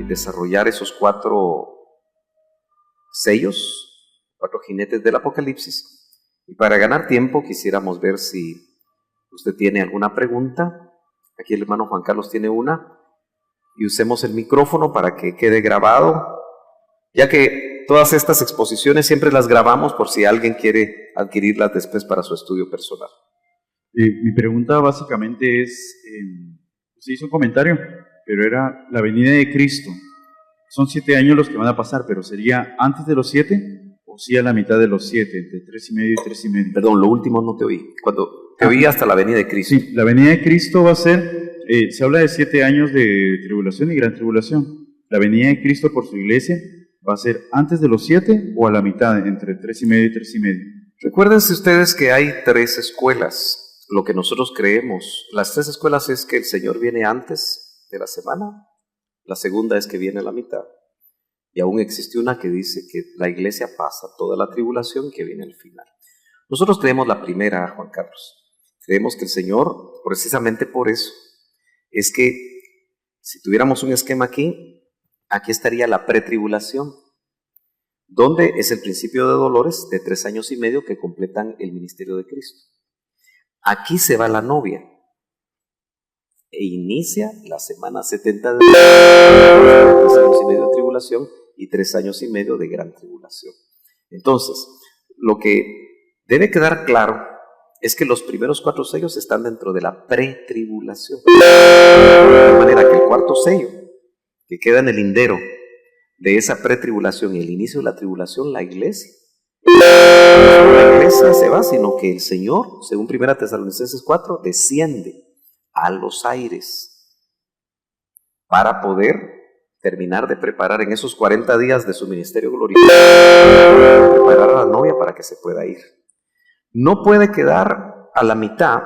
desarrollar esos 4 sellos, 4 jinetes del Apocalipsis. Y para ganar tiempo quisiéramos ver si usted tiene alguna pregunta. Aquí el hermano Juan Carlos tiene una. Y usemos el micrófono para que quede grabado, ya que todas estas exposiciones siempre las grabamos por si alguien quiere adquirirlas después para su estudio personal. Mi pregunta básicamente es, usted hizo un comentario, pero era la venida de Cristo. Son 7 años los que van a pasar, pero ¿sería antes de los 7 o sí a la mitad de los 7, entre 3,5 y 3,5? Perdón, lo último no te oí. Cuando te oí hasta la venida de Cristo. Sí, la venida de Cristo va a ser, se habla de 7 años de tribulación y gran tribulación. La venida de Cristo por su iglesia va a ser antes de los 7 o a la mitad, entre 3,5 y 3,5. Recuérdense ustedes que hay 3 escuelas. Lo que nosotros creemos, las 3 escuelas es que el Señor viene antes de la semana, la segunda es que viene a la mitad, y aún existe una que dice que la iglesia pasa toda la tribulación que viene al final. Nosotros creemos la primera, Juan Carlos. Creemos que el Señor, precisamente por eso, es que si tuviéramos un esquema aquí estaría la pretribulación, donde es el principio de dolores de 3 años y medio que completan el ministerio de Cristo. Aquí se va la novia e inicia la semana 70 de 3 años y medio de tribulación y 3 años y medio de gran tribulación. Entonces, lo que debe quedar claro es que los primeros 4 sellos están dentro de la pretribulación. De manera que el 4º sello, que queda en el lindero de esa pretribulación y el inicio de la tribulación, la iglesia. La iglesia se va, sino que el Señor, según 1 Tesalonicenses 4, desciende a los aires para poder terminar de preparar en esos 40 días de su ministerio glorioso, preparar a la novia para que se pueda ir. No puede quedar a la mitad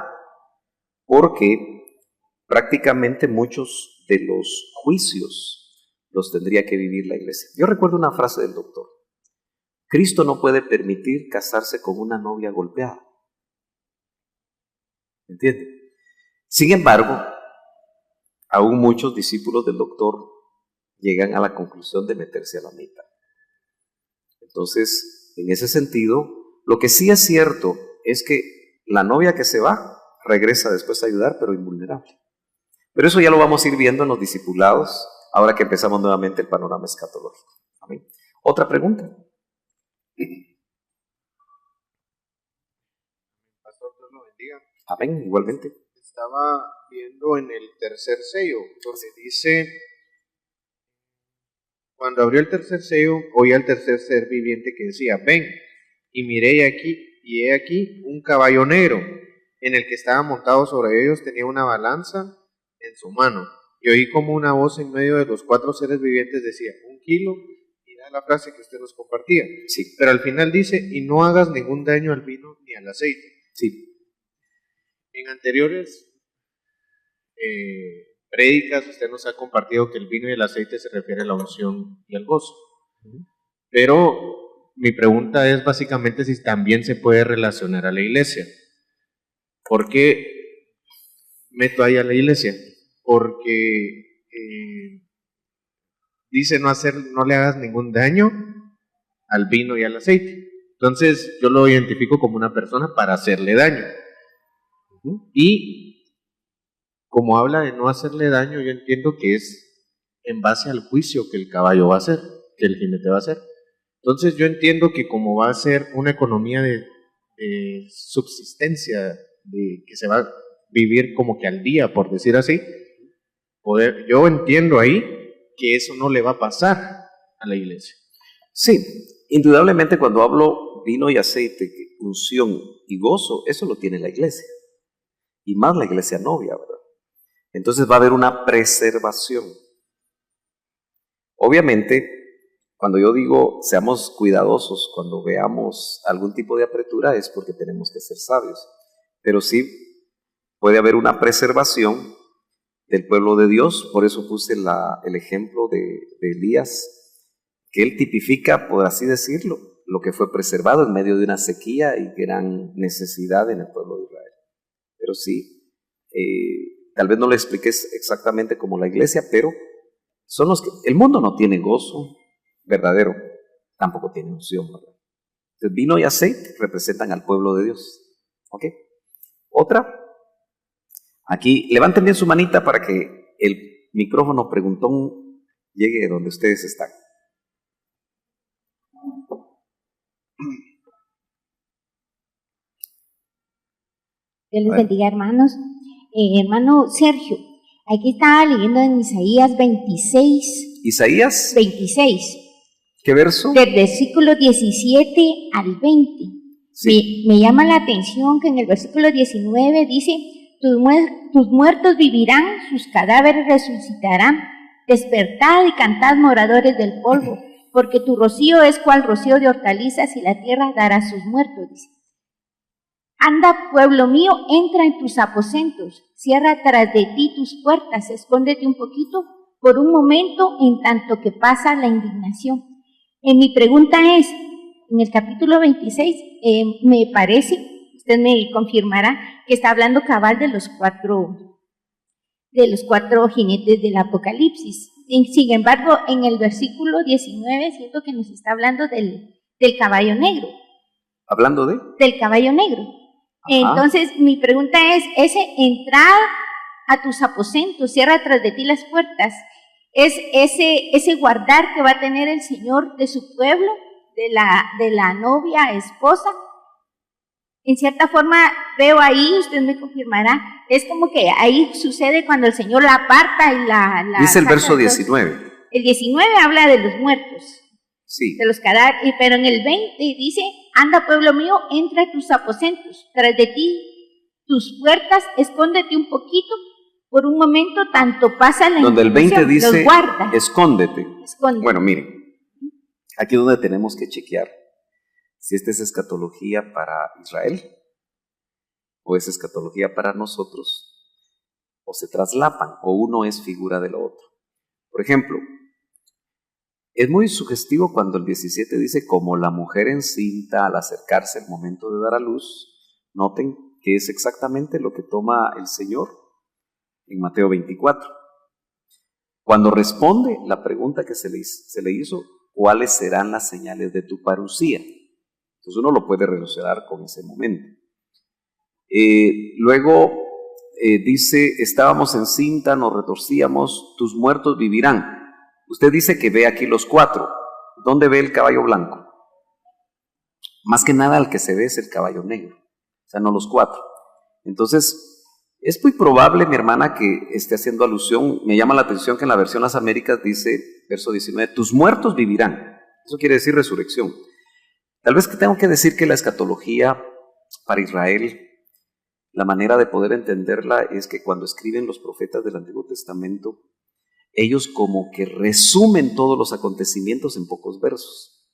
porque prácticamente muchos de los juicios los tendría que vivir la iglesia. Yo recuerdo una frase del doctor: Cristo no puede permitir casarse con una novia golpeada. ¿Entiende? Sin embargo, aún muchos discípulos del doctor llegan a la conclusión de meterse a la mitad. Entonces, en ese sentido, lo que sí es cierto es que la novia que se va regresa después a ayudar, pero invulnerable. Pero eso ya lo vamos a ir viendo en los discipulados, ahora que empezamos nuevamente el panorama escatológico. ¿Amén? ¿Otra pregunta? Pastor, Dios lo bendiga. Amén, igualmente. Estaba viendo en el tercer sello, donde dice, cuando abrió el tercer sello, oí al tercer ser viviente que decía, ven, y miré y he aquí un caballo negro, en el que estaba montado sobre ellos, tenía una balanza en su mano. Y oí como una voz en medio de los 4 seres vivientes decía, 1 kilo, y da la frase que usted nos compartía. Sí. Pero al final dice, y no hagas ningún daño al vino ni al aceite. Sí. En anteriores prédicas usted nos ha compartido que el vino y el aceite se refiere a la unción y al gozo. Pero mi pregunta es básicamente si también se puede relacionar a la iglesia. ¿Por qué meto ahí a la iglesia? Porque dice no le hagas ningún daño al vino y al aceite. Entonces yo lo identifico como una persona para hacerle daño. Y como habla de no hacerle daño, yo entiendo que es en base al juicio que el caballo va a hacer, que el jinete va a hacer. Entonces yo entiendo que como va a ser una economía de subsistencia, de que se va a vivir como que al día, por decir así, yo entiendo ahí que eso no le va a pasar a la iglesia. Sí, indudablemente cuando hablo vino y aceite, unción y gozo, eso lo tiene la iglesia. Y más la iglesia novia, ¿verdad? Entonces va a haber una preservación. Obviamente, cuando yo digo seamos cuidadosos cuando veamos algún tipo de apretura es porque tenemos que ser sabios. Pero sí puede haber una preservación del pueblo de Dios. Por eso puse el ejemplo de Elías, que él tipifica, por así decirlo, lo que fue preservado en medio de una sequía y gran necesidad en el pueblo de Israel. Pero sí, tal vez no lo expliqué exactamente como la iglesia, pero son los que, el mundo no tiene gozo verdadero, tampoco tiene unción, ¿verdad? Entonces, vino y aceite representan al pueblo de Dios. ¿Ok? Otra. Aquí, levanten bien su manita para que el micrófono preguntón llegue donde ustedes están. Dios les bendiga, hermanos. Hermano Sergio, aquí estaba leyendo en Isaías 26. ¿Isaías? 26. ¿Qué verso? Del versículo 17 al 20. Sí. Me llama la atención que en el versículo 19 dice: tus muertos vivirán, sus cadáveres resucitarán. Despertad y cantad, moradores del polvo, porque tu rocío es cual rocío de hortalizas y la tierra dará sus muertos, dice. Anda, pueblo mío, entra en tus aposentos, cierra tras de ti tus puertas, escóndete un poquito por un momento en tanto que pasa la indignación. Mi pregunta es, en el capítulo 26, me parece, usted me confirmará, que está hablando cabal de los cuatro jinetes del Apocalipsis. Sin embargo, en el versículo 19 siento que nos está hablando del caballo negro. ¿Hablando de? Del caballo negro. Ajá. Entonces, mi pregunta es, ese entrar a tus aposentos, cierra tras de ti las puertas, es ese guardar que va a tener el Señor de su pueblo, de la novia, esposa. En cierta forma, veo ahí, usted me confirmará, es como que ahí sucede cuando el Señor la aparta y la dice el verso 19. El 19 habla de los muertos. Sí. De los cadáveres, pero en el 20 dice: anda, pueblo mío, entra a tus aposentos, tras de ti tus puertas, escóndete un poquito, por un momento, tanto pasa la donde el 20 dice, guarda. Escóndete. Bueno, miren, aquí es donde tenemos que chequear si esta es escatología para Israel o es escatología para nosotros, o se traslapan, o uno es figura de lo otro. Por ejemplo, es muy sugestivo cuando el 17 dice: como la mujer encinta al acercarse el momento de dar a luz. Noten que es exactamente lo que toma el Señor en Mateo 24. Cuando responde la pregunta que se le hizo: ¿cuáles serán las señales de tu parucía? Entonces uno lo puede relacionar con ese momento. Luego dice: estábamos encinta, nos retorcíamos, tus muertos vivirán. Usted dice que ve aquí los cuatro. ¿Dónde ve el caballo blanco? Más que nada el que se ve es el caballo negro, o sea, no los cuatro. Entonces, es muy probable, mi hermana, que esté haciendo alusión. Me llama la atención que en la versión Las Américas dice, verso 19, tus muertos vivirán. Eso quiere decir resurrección. Tal vez que tengo que decir que la escatología para Israel, la manera de poder entenderla es que cuando escriben los profetas del Antiguo Testamento, ellos como que resumen todos los acontecimientos en pocos versos.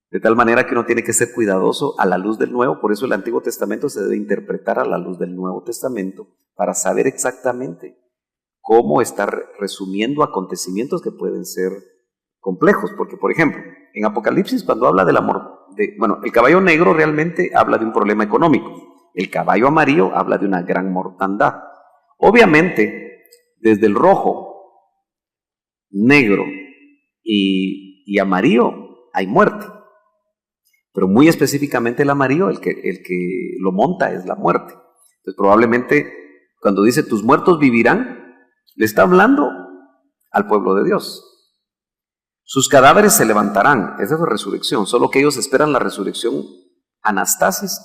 De tal manera que uno tiene que ser cuidadoso a la luz del Nuevo. Por eso el Antiguo Testamento se debe interpretar a la luz del Nuevo Testamento, para saber exactamente cómo estar resumiendo acontecimientos que pueden ser complejos. Porque, por ejemplo, en Apocalipsis, cuando habla del amor, el caballo negro realmente habla de un problema económico. El caballo amarillo habla de una gran mortandad. Obviamente, desde el rojo, negro y amarillo hay muerte, pero muy específicamente el amarillo, el que lo monta es la muerte. Entonces probablemente cuando dice tus muertos vivirán, le está hablando al pueblo de Dios. Sus cadáveres se levantarán, esa es la resurrección, solo que ellos esperan la resurrección anastasis,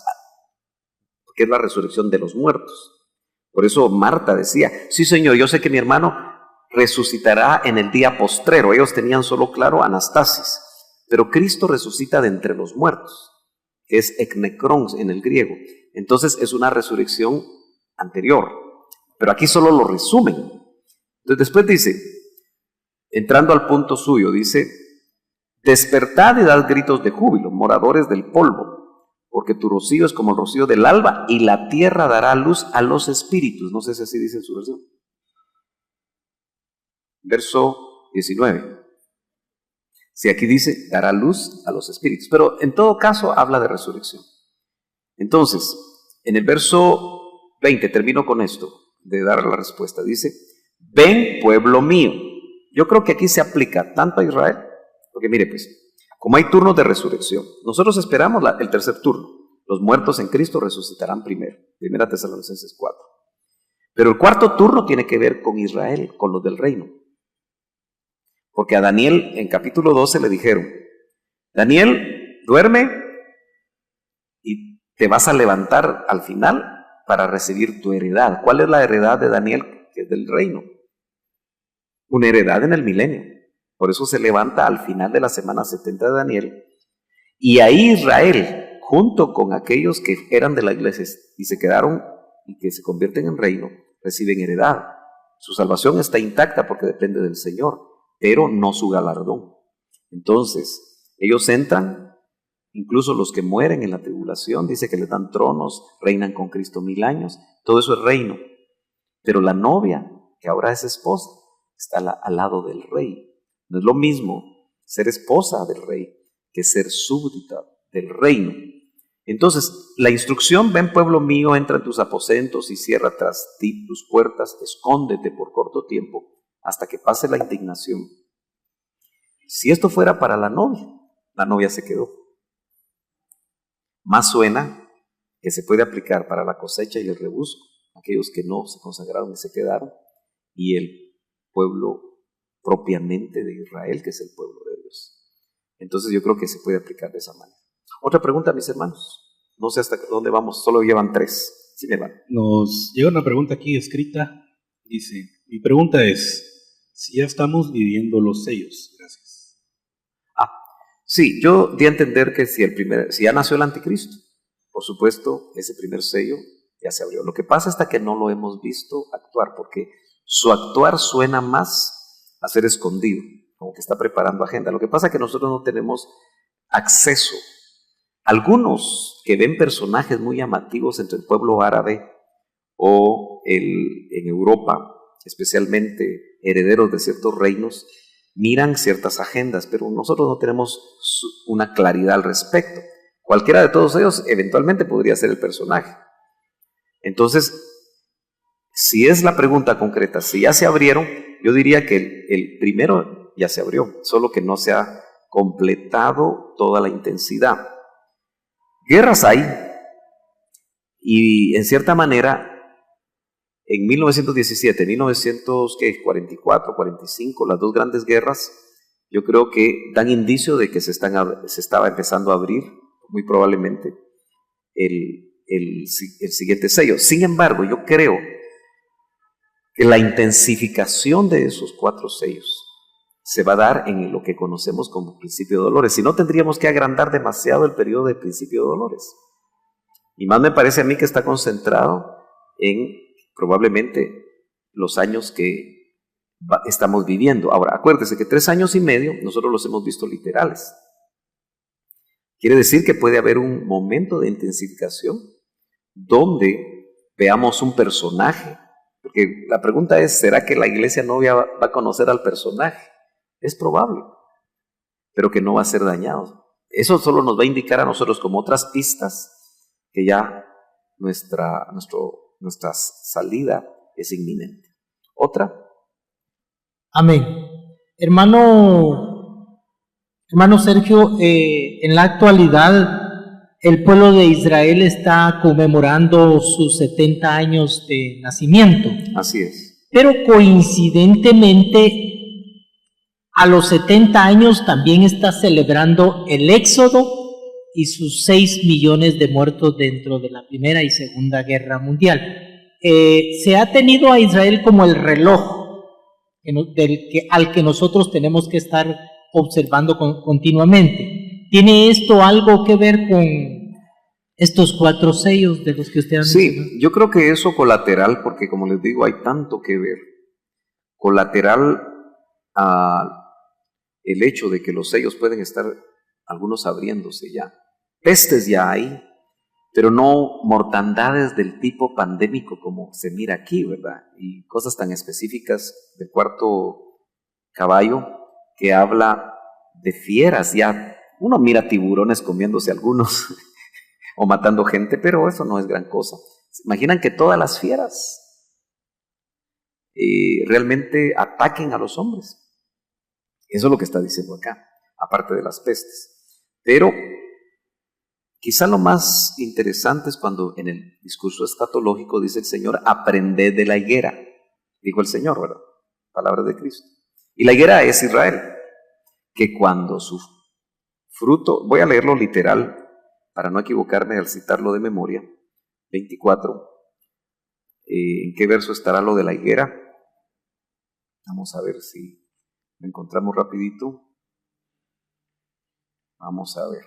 que es la resurrección de los muertos. Por eso Marta decía: sí, Señor, yo sé que mi hermano resucitará en el día postrero. Ellos tenían solo claro anastasis, pero Cristo resucita de entre los muertos, que es eknekron en el griego. Entonces es una resurrección anterior, pero aquí solo lo resumen. Entonces después dice, entrando al punto suyo, dice: despertad y dad gritos de júbilo, moradores del polvo, porque tu rocío es como el rocío del alba, y la tierra dará luz a los espíritus. No sé si así dice en su versión. Verso 19. Si aquí dice, dará luz a los espíritus, pero en todo caso habla de resurrección. Entonces, en el verso 20, termino con esto, de dar la respuesta, dice: ven, pueblo mío. Yo creo que aquí se aplica tanto a Israel, porque mire pues, como hay turnos de resurrección, nosotros esperamos el tercer turno. Los muertos en Cristo resucitarán primero. 1 Tesalonicenses 4. Pero el cuarto turno tiene que ver con Israel, con los del reino. Porque a Daniel en capítulo 12 le dijeron, Daniel, duerme y te vas a levantar al final para recibir tu heredad. ¿Cuál es la heredad de Daniel? Que es del reino. Una heredad en el milenio. Por eso se levanta al final de la semana 70 de Daniel. Y ahí Israel, junto con aquellos que eran de la iglesia y se quedaron y que se convierten en reino, reciben heredad. Su salvación está intacta porque depende del Señor, pero no su galardón. Entonces, ellos entran, incluso los que mueren en la tribulación, dice que les dan tronos, reinan con Cristo 1000 años, todo eso es reino. Pero la novia, que ahora es esposa, está al lado del rey. No es lo mismo ser esposa del rey que ser súbdita del reino. Entonces, la instrucción, ven pueblo mío, entra en tus aposentos y cierra tras ti tus puertas, escóndete por corto tiempo hasta que pase la indignación. Si esto fuera para la novia se quedó. Más suena que se puede aplicar para la cosecha y el rebusco, aquellos que no se consagraron y se quedaron, y el pueblo propiamente de Israel, que es el pueblo de Dios. Entonces yo creo que se puede aplicar de esa manera. Otra pregunta, mis hermanos. No sé hasta dónde vamos, solo llevan 3. Sí me van. Nos llega una pregunta aquí escrita. Dice, mi pregunta es, si ya estamos viviendo los sellos. Gracias. Sí, yo di a entender que si ya nació el anticristo, por supuesto, ese primer sello ya se abrió. Lo que pasa es que no lo hemos visto actuar, porque su actuar suena más a ser escondido, como que está preparando agenda. Lo que pasa es que nosotros no tenemos acceso. Algunos que ven personajes muy llamativos entre el pueblo árabe o en Europa, especialmente herederos de ciertos reinos, miran ciertas agendas, pero nosotros no tenemos una claridad al respecto. Cualquiera de todos ellos eventualmente podría ser el personaje. Entonces, si es la pregunta concreta, si ya se abrieron, yo diría que el primero ya se abrió, solo que no se ha completado toda la intensidad. Guerras hay, y en cierta manera, en 1917, 1944, 45, las dos grandes guerras, yo creo que dan indicio de que se estaba empezando a abrir, muy probablemente, el siguiente sello. Sin embargo, yo creo que la intensificación de esos 4 sellos se va a dar en lo que conocemos como principio de dolores. Si no, tendríamos que agrandar demasiado el periodo de principio de dolores. Y más me parece a mí que está concentrado en probablemente los años que estamos viviendo. Ahora, acuérdese que 3 años y medio nosotros los hemos visto literales. Quiere decir que puede haber un momento de intensificación donde veamos un personaje. Porque la pregunta es, ¿será que la iglesia novia va a conocer al personaje? Es probable, pero que no va a ser dañado. Eso solo nos va a indicar a nosotros como otras pistas que ya nuestra salida es inminente. ¿Otra? Amén. Hermano Sergio, en la actualidad el pueblo de Israel está conmemorando sus 70 años de nacimiento. Así es. Pero coincidentemente, a los 70 años también está celebrando el Éxodo y sus 6 millones de muertos dentro de la Primera y Segunda Guerra Mundial. Se ha tenido a Israel como el reloj al que nosotros tenemos que estar observando continuamente. ¿Tiene esto algo que ver con estos 4 sellos de los que usted ha mencionado? Sí, yo creo que eso colateral, porque como les digo, hay tanto que ver. Colateral a el hecho de que los sellos pueden estar algunos abriéndose ya. Pestes ya hay, pero no mortandades del tipo pandémico como se mira aquí, ¿verdad? Y cosas tan específicas del 4º caballo que habla de fieras. Ya uno mira tiburones comiéndose algunos o matando gente, pero eso no es gran cosa. ¿Se imaginan que todas las fieras realmente ataquen a los hombres? Eso es lo que está diciendo acá, aparte de las pestes. Pero quizá lo más interesante es cuando en el discurso escatológico dice el Señor, aprended de la higuera, dijo el Señor, ¿verdad? Palabra de Cristo. Y la higuera es Israel, que cuando su fruto, voy a leerlo literal para no equivocarme al citarlo de memoria, 24, ¿en qué verso estará lo de la higuera? Vamos a ver si lo encontramos rapidito. Vamos a ver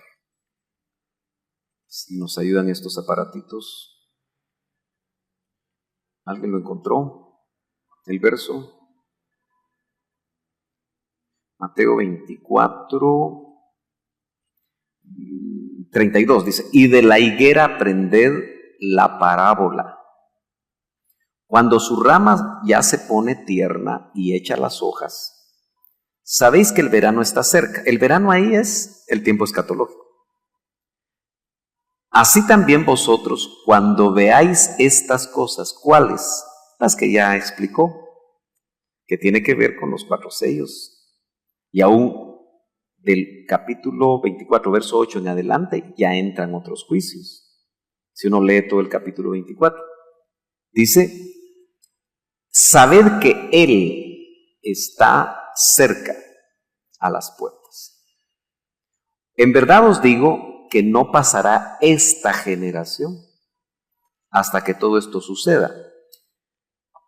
si nos ayudan estos aparatitos. ¿Alguien lo encontró? El verso. Mateo 24, 32 dice, y de la higuera aprended la parábola. Cuando su rama ya se pone tierna y echa las hojas, sabéis que el verano está cerca. El verano ahí es el tiempo escatológico. Así también vosotros, cuando veáis estas cosas, ¿cuáles? Las que ya explicó, que tiene que ver con los 4 sellos. Y aún del capítulo 24, verso 8 en adelante, ya entran otros juicios. Si uno lee todo el capítulo 24, dice, sabed que Él está cerca a las puertas. En verdad os digo que no pasará esta generación hasta que todo esto suceda.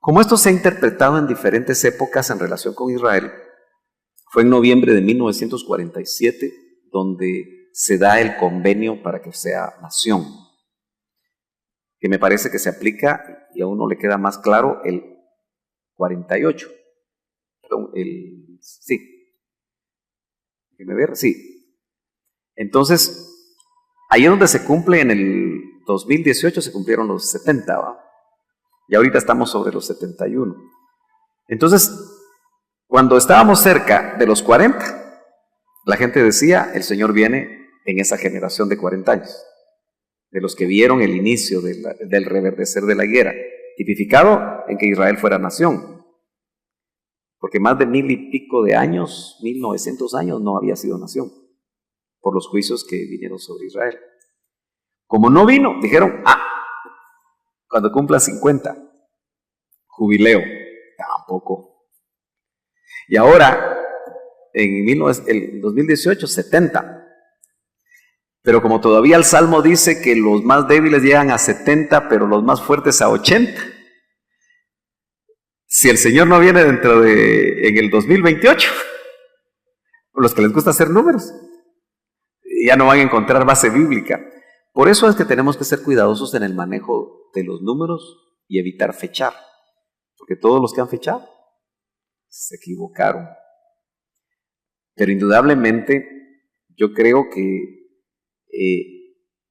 Como esto se ha interpretado en diferentes épocas en relación con Israel, fue en noviembre de 1947 donde se da el convenio para que sea nación, que me parece que se aplica, y a uno le queda más claro, el 48. Perdón, sí. Déjeme ver, sí. Entonces, ahí es donde se cumple, en el 2018 se cumplieron los 70, ¿va? Y ahorita estamos sobre los 71. Entonces, cuando estábamos cerca de los 40, la gente decía, el Señor viene en esa generación de 40 años, de los que vieron el inicio del reverdecer de la higuera, tipificado en que Israel fuera nación, porque más de 1000 y pico de años, 1900 años, no había sido nación, por los juicios que vinieron sobre Israel. Como no vino, dijeron, cuando cumpla 50, jubileo, tampoco. Y ahora, en el 2018, 70. Pero como todavía el Salmo dice que los más débiles llegan a 70, pero los más fuertes a 80. Si el Señor no viene en el 2028, los que les gusta hacer números, ya no van a encontrar base bíblica. Por eso es que tenemos que ser cuidadosos en el manejo de los números y evitar fechar. Porque todos los que han fechado se equivocaron. Pero indudablemente yo creo que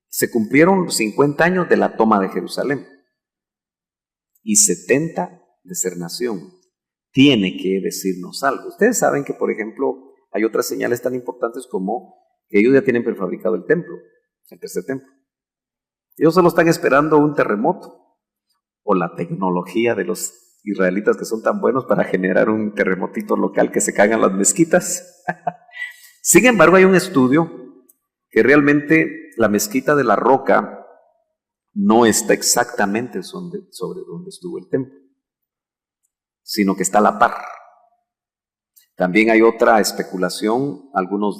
se cumplieron 50 años de la toma de Jerusalén y 70 de ser nación. Tiene que decirnos algo. Ustedes saben que, por ejemplo, hay otras señales tan importantes como que ellos ya tienen prefabricado el templo, el tercer templo. Ellos solo están esperando un terremoto o la tecnología de los israelitas que son tan buenos para generar un terremotito local que se caigan las mezquitas. Sin embargo, hay un estudio que realmente la mezquita de la Roca no está exactamente sobre donde estuvo el templo, sino que está a la par. También hay otra especulación, algunas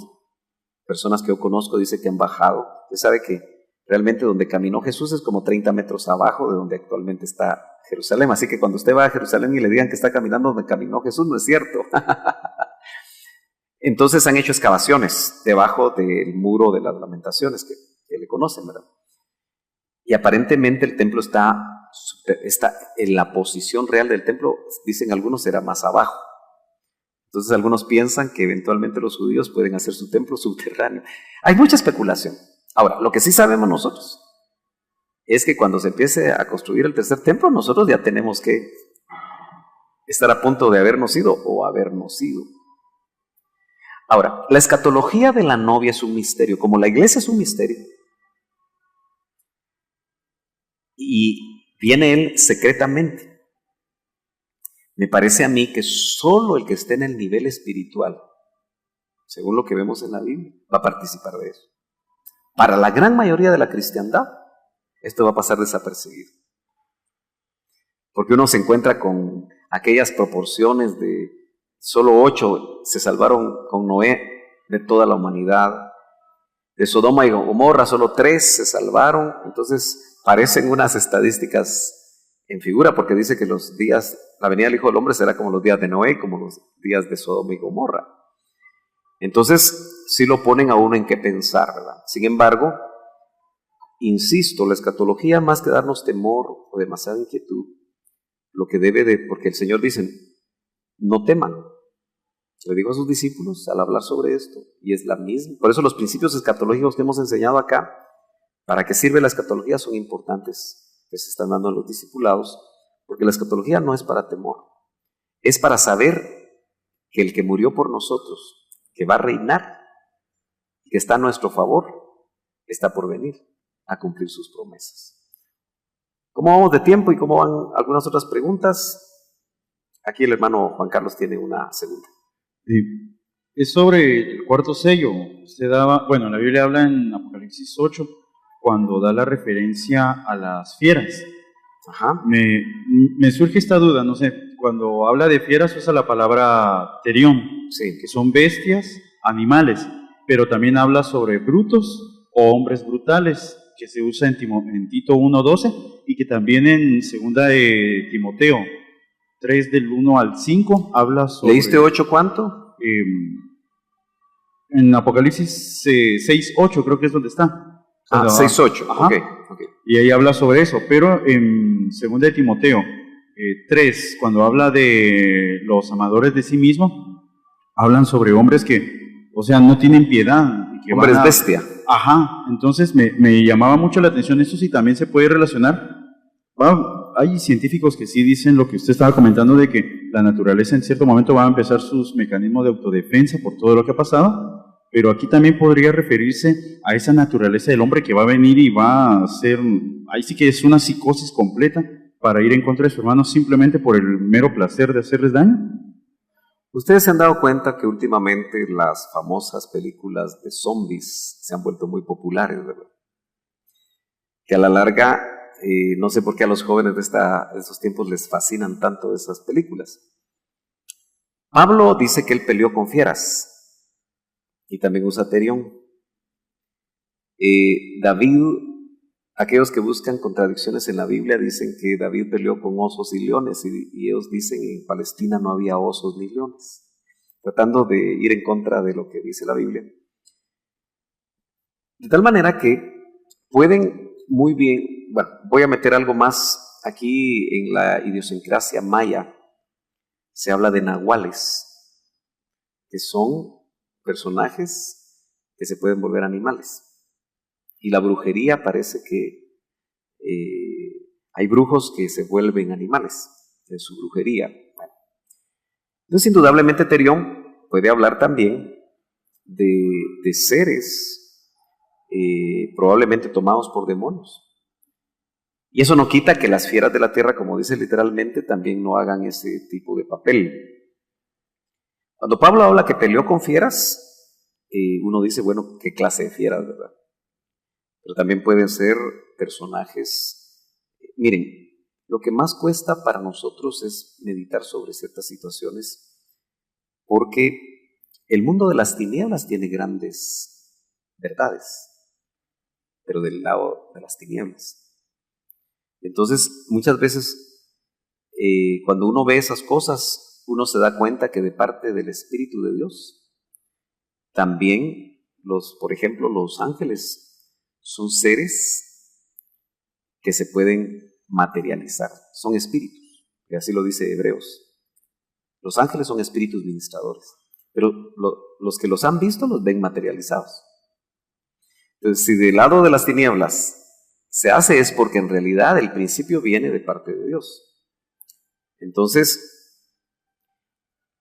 personas que yo conozco dicen que han bajado. Usted sabe que realmente donde caminó Jesús es como 30 metros abajo de donde actualmente está Jerusalén, así que cuando usted va a Jerusalén y le digan que está caminando donde caminó Jesús, no es cierto. Entonces han hecho excavaciones debajo del muro de las lamentaciones que le conocen, ¿verdad? Y aparentemente el templo está en la posición real del templo, dicen algunos, era más abajo. Entonces algunos piensan que eventualmente los judíos pueden hacer su templo subterráneo. Hay mucha especulación. Ahora, lo que sí sabemos nosotros es que cuando se empiece a construir el tercer templo, nosotros ya tenemos que estar a punto de habernos ido o habernos ido. Ahora, la escatología de la novia es un misterio, como la iglesia es un misterio. Y viene Él secretamente. Me parece a mí que solo el que esté en el nivel espiritual según lo que vemos en la Biblia, va a participar de eso. Para la gran mayoría de la cristiandad, esto va a pasar desapercibido. Porque uno se encuentra con aquellas proporciones de solo 8 se salvaron con Noé de toda la humanidad. De Sodoma y Gomorra solo 3 se salvaron. Entonces parecen unas estadísticas en figura, porque dice que los días, la venida del Hijo del Hombre será como los días de Noé, como los días de Sodoma y Gomorra. Entonces sí lo ponen a uno en qué pensar, ¿verdad? Sin embargo, insisto, la escatología, más que darnos temor o demasiada inquietud, lo que debe de, porque el Señor dice, no teman. Le dijo a sus discípulos al hablar sobre esto, y es la misma. Por eso los principios escatológicos que hemos enseñado acá, para qué sirve la escatología, son importantes, que se están dando a los discipulados, porque la escatología no es para temor, es para saber que el que murió por nosotros, que va a reinar, que está a nuestro favor, está por venir a cumplir sus promesas. ¿Cómo vamos de tiempo y cómo van algunas otras preguntas? Aquí el hermano Juan Carlos tiene una segunda. Sí. Es sobre el cuarto sello. Usted daba, bueno, la Biblia habla en Apocalipsis 8, cuando da la referencia a las fieras. Ajá. Me surge esta duda, no sé, cuando habla de fieras usa la palabra terión, Sí. que son bestias, animales, pero también habla sobre brutos o hombres brutales, que se usa en Tito 1:12 y que también en segunda de Timoteo 3 del 1 al 5 habla sobre... ¿Leíste 8 cuánto? En Apocalipsis 6:8 creo que es donde está. 6:8, okay. Y ahí habla sobre eso, pero en segunda de Timoteo 3, cuando habla de los amadores de sí mismos, hablan sobre hombres que, o sea, no tienen piedad. Y que hombres bestia. Ajá, entonces me llamaba mucho la atención esto, si también se puede relacionar. Bueno, hay científicos que sí dicen lo que usted estaba comentando, de que la naturaleza en cierto momento va a empezar sus mecanismos de autodefensa por todo lo que ha pasado, pero aquí también podría referirse a esa naturaleza del hombre que va a venir y va a hacer, ahí sí que es una psicosis completa para ir en contra de su hermano simplemente por el mero placer de hacerles daño. Ustedes se han dado cuenta que últimamente las famosas películas de zombies se han vuelto muy populares, ¿verdad? Que a la larga, no sé por qué a los jóvenes de estos tiempos les fascinan tanto esas películas. Pablo dice que él peleó con fieras y también usa terión. David, aquellos que buscan contradicciones en la Biblia dicen que David peleó con osos y leones, y ellos dicen que en Palestina no había osos ni leones, tratando de ir en contra de lo que dice la Biblia. De tal manera que pueden muy bien, bueno, voy a meter algo más aquí en la idiosincrasia maya. Se habla de nahuales, que son personajes que se pueden volver animales. Y la brujería parece que hay brujos que se vuelven animales en su brujería. Bueno. Entonces, indudablemente, Terión puede hablar también de seres probablemente tomados por demonios. Y eso no quita que las fieras de la tierra, como dice literalmente, también no hagan ese tipo de papel. Cuando Pablo habla que peleó con fieras, uno dice, bueno, ¿qué clase de fieras, verdad? Pero también pueden ser personajes. Miren, lo que más cuesta para nosotros es meditar sobre ciertas situaciones, porque el mundo de las tinieblas tiene grandes verdades, pero del lado de las tinieblas. Entonces, muchas veces, cuando uno ve esas cosas, uno se da cuenta que de parte del Espíritu de Dios, también por ejemplo, los ángeles son seres que se pueden materializar, son espíritus, y así lo dice Hebreos. Los ángeles son espíritus ministradores, pero los que los han visto los ven materializados. Entonces, si del lado de las tinieblas se hace, es porque en realidad el principio viene de parte de Dios. Entonces,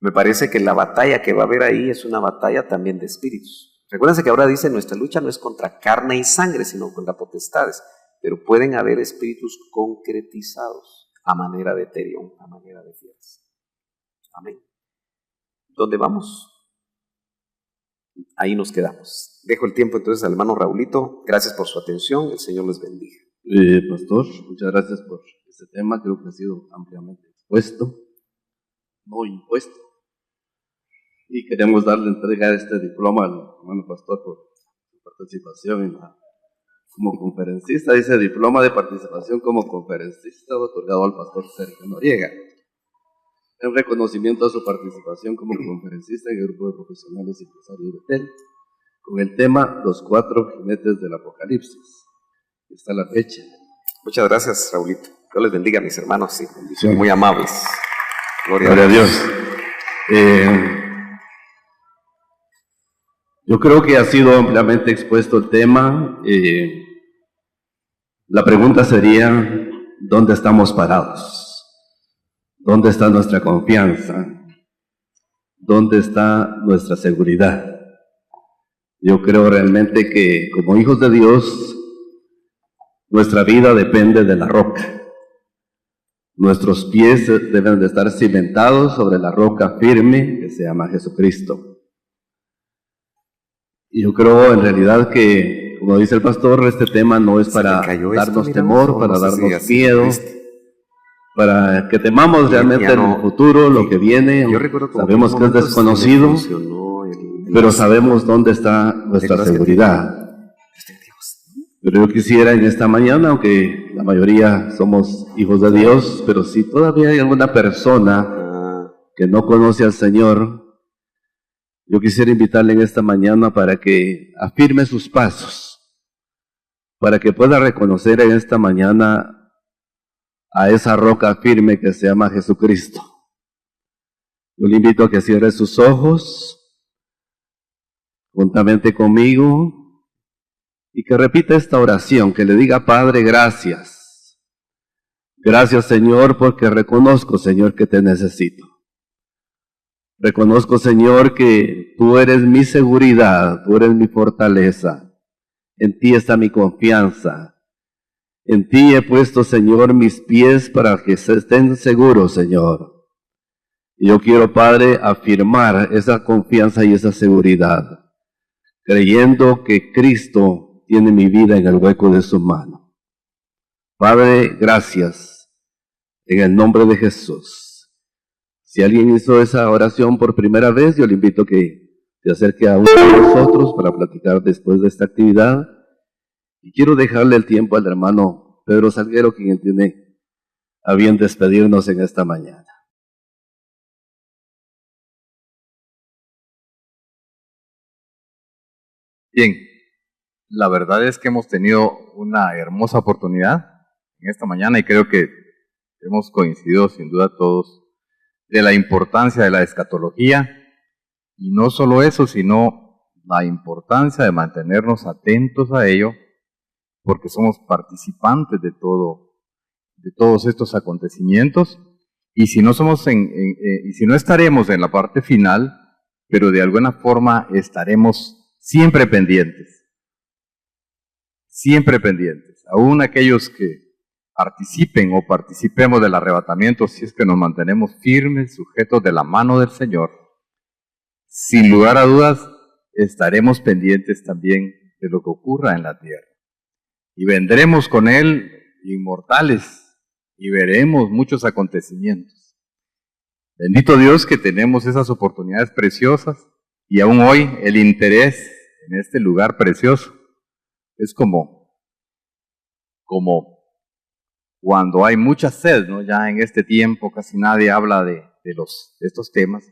me parece que la batalla que va a haber ahí es una batalla también de espíritus. Recuérdense que ahora dice, nuestra lucha no es contra carne y sangre, sino contra potestades, pero pueden haber espíritus concretizados a manera de terión, a manera de fieras. Amén. ¿Dónde vamos? ahí nos quedamos. Dejo el tiempo entonces al hermano Raulito. Gracias por su atención. El Señor les bendiga. Pastor, muchas gracias por este tema. Creo que ha sido ampliamente expuesto, no impuesto. Y queremos darle entrega de este diploma al hermano pastor por su participación como conferencista. Dice diploma de participación como conferencista otorgado al pastor Sergio Noriega, en reconocimiento a su participación como conferencista en el grupo de profesionales y empresarios de Betel, con el tema Los 4 jinetes del Apocalipsis. Está la fecha. Muchas gracias, Raulito. Dios les bendiga, mis hermanos. Sí, Bendiciones. muy amables. Gloria a Dios. Yo creo que ha sido ampliamente expuesto el tema. La pregunta sería, ¿dónde estamos parados? ¿Dónde está nuestra confianza? ¿Dónde está nuestra seguridad? Yo creo realmente que como hijos de Dios, nuestra vida depende de la roca. Nuestros pies deben de estar cimentados sobre la roca firme que se llama Jesucristo. Y yo creo en realidad que, como dice el pastor, este tema no es para darnos temor, para darnos miedo, para que temamos realmente en el futuro, lo que viene. Sabemos que es desconocido, pero sabemos dónde está nuestra seguridad. Pero yo quisiera en esta mañana, aunque la mayoría somos hijos de Dios, pero si todavía hay alguna persona que no conoce al Señor, yo quisiera invitarle en esta mañana para que afirme sus pasos, para que pueda reconocer en esta mañana a esa roca firme que se llama Jesucristo. Yo le invito a que cierre sus ojos juntamente conmigo y que repita esta oración, que le diga: Padre, gracias. Gracias, Señor, porque reconozco, Señor, que te necesito. Reconozco, Señor, que tú eres mi seguridad, tú eres mi fortaleza. En ti está mi confianza. En ti he puesto, Señor, mis pies para que estén seguros, Señor. Y yo quiero, Padre, afirmar esa confianza y esa seguridad, creyendo que Cristo tiene mi vida en el hueco de su mano. Padre, gracias, en el nombre de Jesús. Si alguien hizo esa oración por primera vez, yo le invito a que se acerque a uno de nosotros para platicar después de esta actividad. Y quiero dejarle el tiempo al hermano Pedro Salguero, quien tiene a bien despedirnos en esta mañana. Bien, la verdad es que hemos tenido una hermosa oportunidad en esta mañana y creo que hemos coincidido sin duda todos de la importancia de la escatología, y no solo eso, sino la importancia de mantenernos atentos a ello, porque somos participantes de todos estos acontecimientos, y si no y si no estaremos en la parte final, pero de alguna forma estaremos siempre pendientes, aún aquellos que participen o participemos del arrebatamiento, si es que nos mantenemos firmes, sujetos de la mano del Señor, sin lugar a dudas estaremos pendientes también de lo que ocurra en la tierra. Y vendremos con Él inmortales y veremos muchos acontecimientos. Bendito Dios que tenemos esas oportunidades preciosas, y aún hoy el interés en este lugar precioso es como cuando hay mucha sed, ¿no? Ya en este tiempo casi nadie habla de estos temas,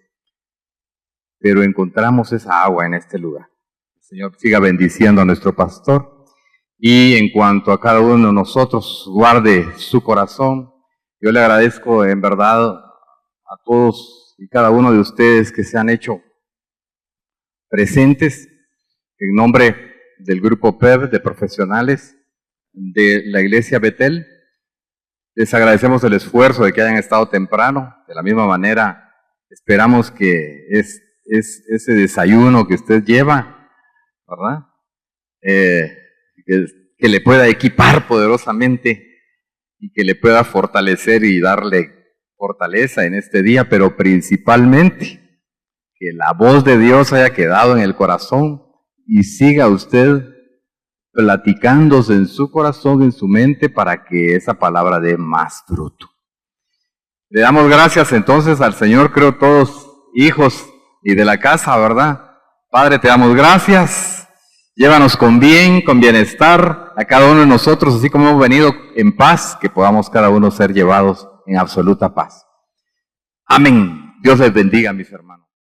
pero encontramos esa agua en este lugar. El Señor siga bendiciendo a nuestro pastor, y en cuanto a cada uno de nosotros, guarde su corazón. Yo le agradezco en verdad a todos y cada uno de ustedes que se han hecho presentes en nombre del grupo PEB de profesionales de la Iglesia Betel. Les agradecemos el esfuerzo de que hayan estado temprano. De la misma manera, esperamos que ese desayuno que usted lleva, ¿verdad? Que le pueda equipar poderosamente y que le pueda fortalecer y darle fortaleza en este día, pero principalmente que la voz de Dios haya quedado en el corazón y siga usted platicándose en su corazón, en su mente, para que esa palabra dé más fruto. Le damos gracias entonces al Señor, creo todos hijos y de la casa, ¿verdad? Padre, te damos gracias. Llévanos con bien, con bienestar a cada uno de nosotros, así como hemos venido en paz, que podamos cada uno ser llevados en absoluta paz. Amén. Dios les bendiga, mis hermanos.